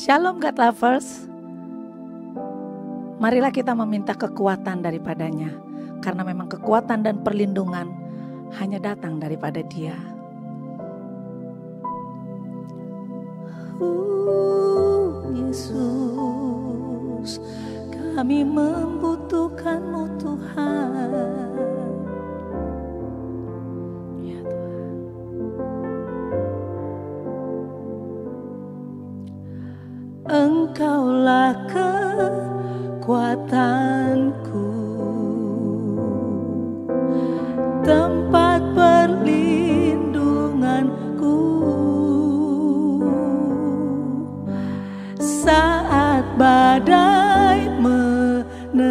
Shalom God Lovers. Marilah kita meminta kekuatan daripadanya, karena memang kekuatan dan perlindungan hanya datang daripada Dia. Yesus, kami membutuhkan-Mu Tuhan. Ya Tuhan. Engkaulah kekuatanku, tempat perlindunganku saat badai menerpa.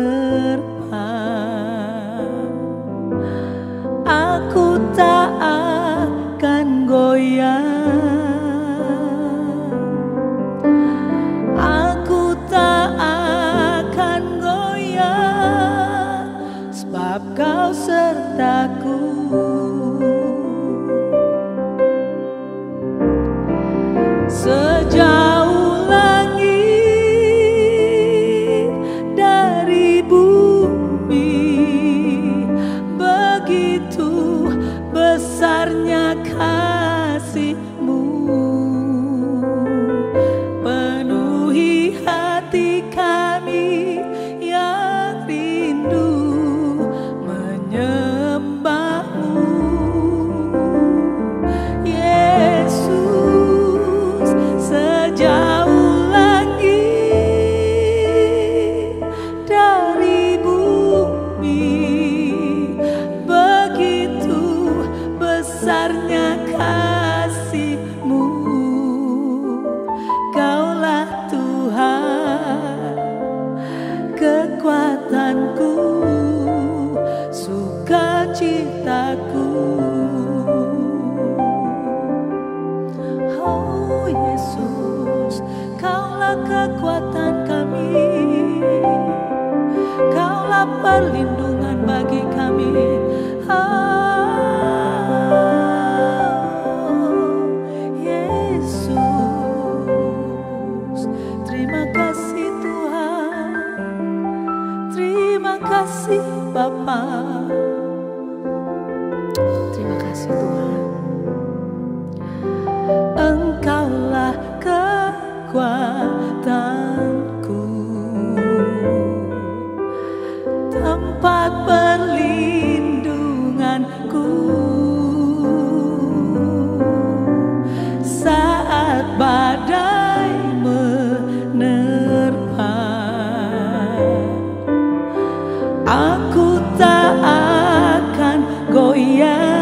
Aku tak akan goyah, aku tak akan goyah, sebab Kau sertaku. Sejauh langit dari bumi, begitu besarnya kasih-Mu. Penuhi hati kami yang rindu menyembah-Mu. Yesus, sejauh langit dari bumi, begitu besarnya kasih-Mu. Kaulah Tuhan, kekuatanku, sukacitaku. Oh Yesus, Kaulah kekuatan kami, Kaulah perlindungan bagi kami. Yesus, terima kasih Tuhan, terima kasih Bapa, terima kasih Tuhan. Engkaulah kekuatanku, tempat perlindunganku saat badai menerpa. Aku tak akan goyah,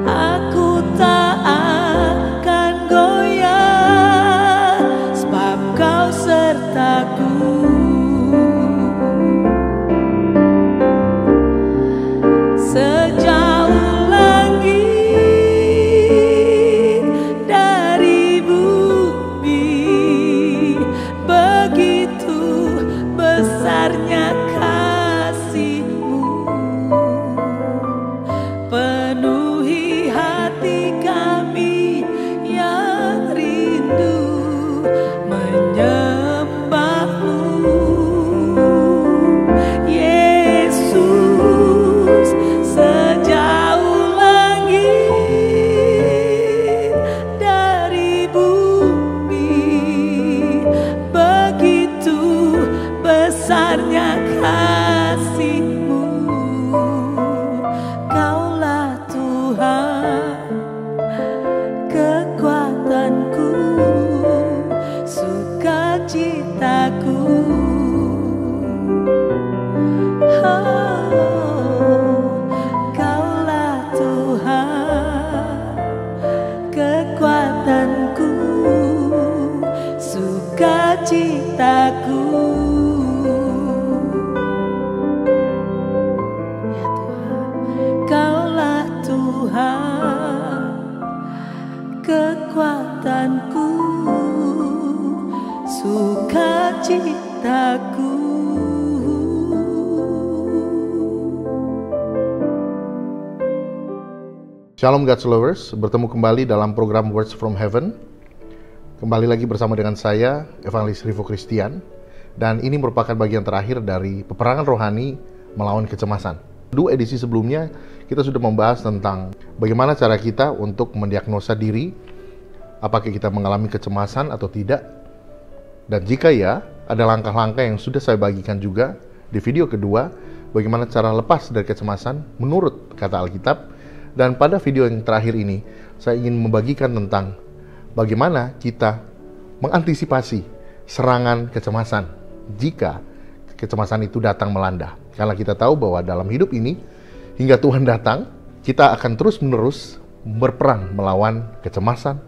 aku tak akan goyah, sebab Kau sertaku. Sejauh langit dari bumi, begitu besarnya kasih-Mu. Penuhi hati kami yang rindu menyembah-Mu. Yesus, sejauh langit dari bumi, begitu besarnya kasih-Mu. Kaulah Tuhan, kekuatanku, sukacitaku. Kaulah Tuhan, kekuatanku, sukacitaku. Shalom God's Lovers, bertemu kembali dalam program Words from Heaven. Kembali lagi bersama dengan saya, Evangelis Rivo Christian. Dan ini merupakan bagian terakhir dari peperangan rohani melawan kecemasan. 2 edisi sebelumnya kita sudah membahas tentang bagaimana cara kita untuk mendiagnosa diri, apakah kita mengalami kecemasan atau tidak. Dan jika ya, ada langkah-langkah yang sudah saya bagikan juga di video kedua, bagaimana cara lepas dari kecemasan menurut kata Alkitab. Dan pada video yang terakhir ini, saya ingin membagikan tentang bagaimana kita mengantisipasi serangan kecemasan jika kecemasan itu datang melanda. Karena kita tahu bahwa dalam hidup ini, hingga Tuhan datang, kita akan terus-menerus berperang melawan kecemasan,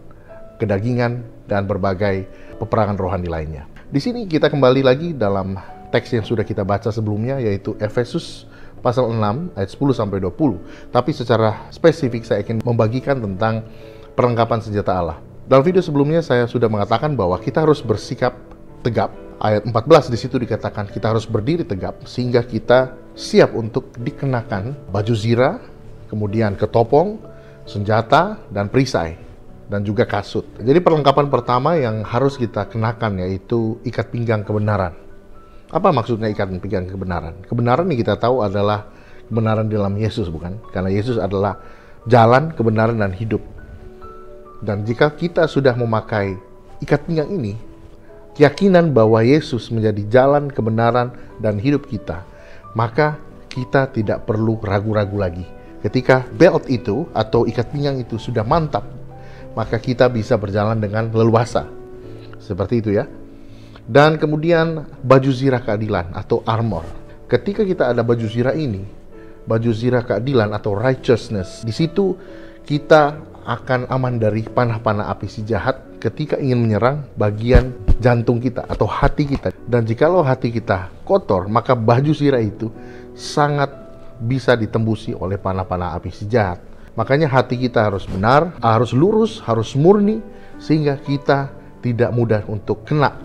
kedagingan, dan berbagai peperangan rohani lainnya. Di sini kita kembali lagi dalam teks yang sudah kita baca sebelumnya, yaitu Efesus pasal 6 ayat 10-20. Tapi secara spesifik saya ingin membagikan tentang perlengkapan senjata Allah. Dalam video sebelumnya saya sudah mengatakan bahwa kita harus bersikap tegap. Ayat 14 di situ dikatakan kita harus berdiri tegap sehingga kita siap untuk dikenakan baju zirah, kemudian ketopong, senjata, dan perisai, dan juga kasut. Jadi perlengkapan pertama yang harus kita kenakan yaitu ikat pinggang kebenaran. Apa maksudnya ikat pinggang kebenaran? Kebenaran yang kita tahu adalah kebenaran di dalam Yesus, bukan? Karena Yesus adalah jalan, kebenaran, dan hidup. Dan jika kita sudah memakai ikat pinggang ini, keyakinan bahwa Yesus menjadi jalan, kebenaran, dan hidup kita, maka kita tidak perlu ragu-ragu lagi. Ketika belt itu atau ikat pinggang itu sudah mantap, maka kita bisa berjalan dengan leluasa. Seperti itu ya. Dan kemudian baju zirah keadilan atau armor. Ketika kita ada baju zirah ini, baju zirah keadilan atau righteousness, di situ kita akan aman dari panah-panah api si jahat ketika ingin menyerang bagian jantung kita atau hati kita. Dan jikalau hati kita kotor, maka baju zirah itu sangat bisa ditembusi oleh panah-panah api si jahat. Makanya hati kita harus benar, harus lurus, harus murni, sehingga kita tidak mudah untuk kena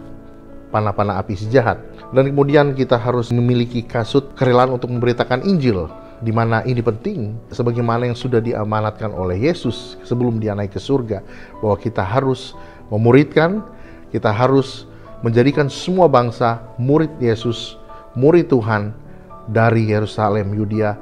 panah-panah api si jahat. Dan kemudian kita harus memiliki kasut kerelaan untuk memberitakan Injil, di mana ini penting sebagaimana yang sudah diamanatkan oleh Yesus sebelum dia naik ke surga, bahwa kita harus memuridkan, kita harus menjadikan semua bangsa murid Yesus, murid Tuhan dari Yerusalem, Yudea,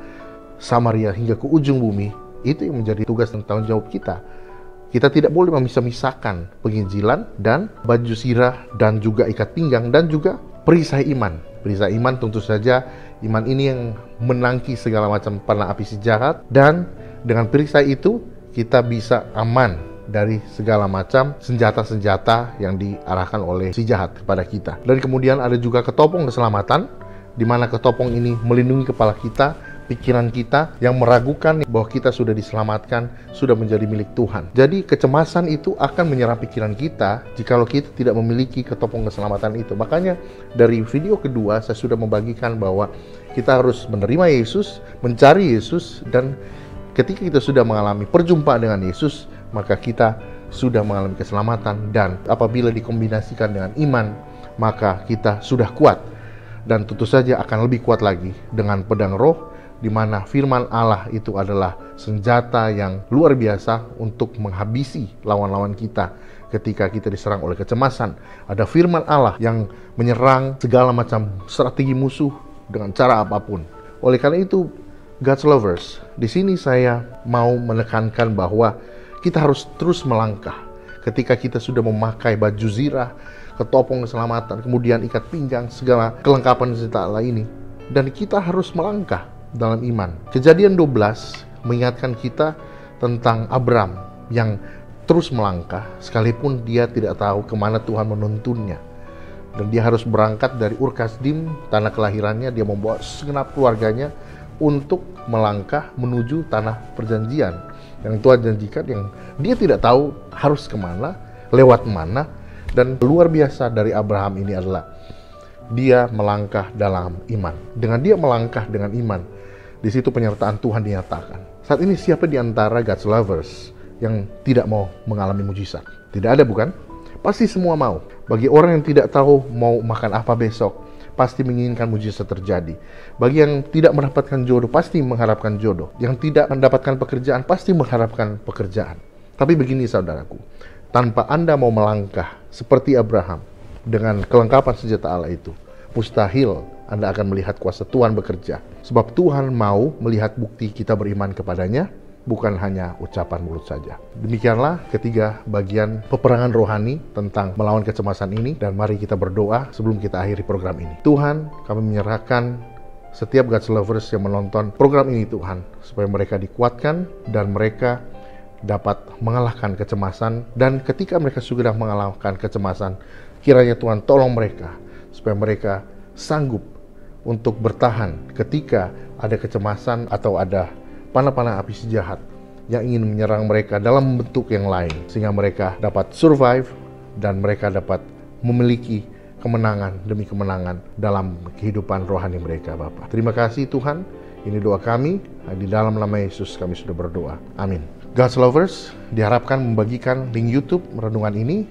Samaria hingga ke ujung bumi. Itu yang menjadi tugas dan tanggung jawab kita. Kita tidak boleh memisah-misahkan penginjilan dan baju zirah dan juga ikat pinggang dan juga perisai iman. Perisai iman tentu saja iman ini yang menangki segala macam panah api si jahat, dan dengan perisai itu kita bisa aman dari segala macam senjata-senjata yang diarahkan oleh si jahat kepada kita. Dan kemudian ada juga ketopong keselamatan, di mana ketopong ini melindungi kepala kita, pikiran kita yang meragukan bahwa kita sudah diselamatkan, sudah menjadi milik Tuhan. Jadi kecemasan itu akan menyerang pikiran kita jikalau kita tidak memiliki ketopong keselamatan itu. Makanya dari video kedua saya sudah membagikan bahwa kita harus menerima Yesus, mencari Yesus, dan ketika kita sudah mengalami perjumpaan dengan Yesus, maka kita sudah mengalami keselamatan. Dan apabila dikombinasikan dengan iman, maka kita sudah kuat. Dan tentu saja akan lebih kuat lagi dengan pedang roh, di mana firman Allah itu adalah senjata yang luar biasa untuk menghabisi lawan-lawan kita ketika kita diserang oleh kecemasan. Ada firman Allah yang menyerang segala macam strategi musuh dengan cara apapun. Oleh karena itu, God's lovers, di sini saya mau menekankan bahwa kita harus terus melangkah. Ketika kita sudah memakai baju zirah, ketopong keselamatan, kemudian ikat pinggang, segala kelengkapan senjata Allah ini, dan kita harus melangkah dalam iman. Kejadian 12 mengingatkan kita tentang Abram yang terus melangkah sekalipun dia tidak tahu kemana Tuhan menuntunnya. Dan dia harus berangkat dari Ur Kasdim, tanah kelahirannya. Dia membawa segenap keluarganya untuk melangkah menuju tanah perjanjian yang Tuhan janjikan, yang dia tidak tahu harus kemana, lewat mana. Dan luar biasa dari Abraham ini adalah dia melangkah dalam iman. Dengan dia melangkah dengan iman, di situ penyertaan Tuhan dinyatakan. Saat ini siapa di antara God's lovers yang tidak mau mengalami mujizat? Tidak ada, bukan? Pasti semua mau. Bagi orang yang tidak tahu mau makan apa besok, pasti menginginkan mujizat terjadi. Bagi yang tidak mendapatkan jodoh, pasti mengharapkan jodoh. Yang tidak mendapatkan pekerjaan, pasti mengharapkan pekerjaan. Tapi begini saudaraku, tanpa Anda mau melangkah seperti Abraham dengan kelengkapan senjata Allah itu, mustahil Anda akan melihat kuasa Tuhan bekerja. Sebab Tuhan mau melihat bukti kita beriman kepadanya, bukan hanya ucapan mulut saja. Demikianlah ketiga bagian peperangan rohani tentang melawan kecemasan ini, dan mari kita berdoa sebelum kita akhiri program ini. Tuhan, kami menyerahkan setiap God's lovers yang menonton program ini Tuhan, supaya mereka dikuatkan dan mereka dapat mengalahkan kecemasan. Dan ketika mereka sudah mengalahkan kecemasan, kiranya Tuhan tolong mereka supaya mereka sanggup untuk bertahan ketika ada kecemasan atau ada panah-panah api sejahat yang ingin menyerang mereka dalam bentuk yang lain, sehingga mereka dapat survive dan mereka dapat memiliki kemenangan demi kemenangan dalam kehidupan rohani mereka, Bapa. Terima kasih Tuhan, ini doa kami, di dalam nama Yesus kami sudah berdoa. Amin. God's lovers diharapkan membagikan link YouTube renungan ini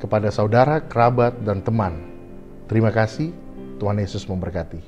kepada saudara, kerabat, dan teman. Terima kasih, Tuhan Yesus memberkati.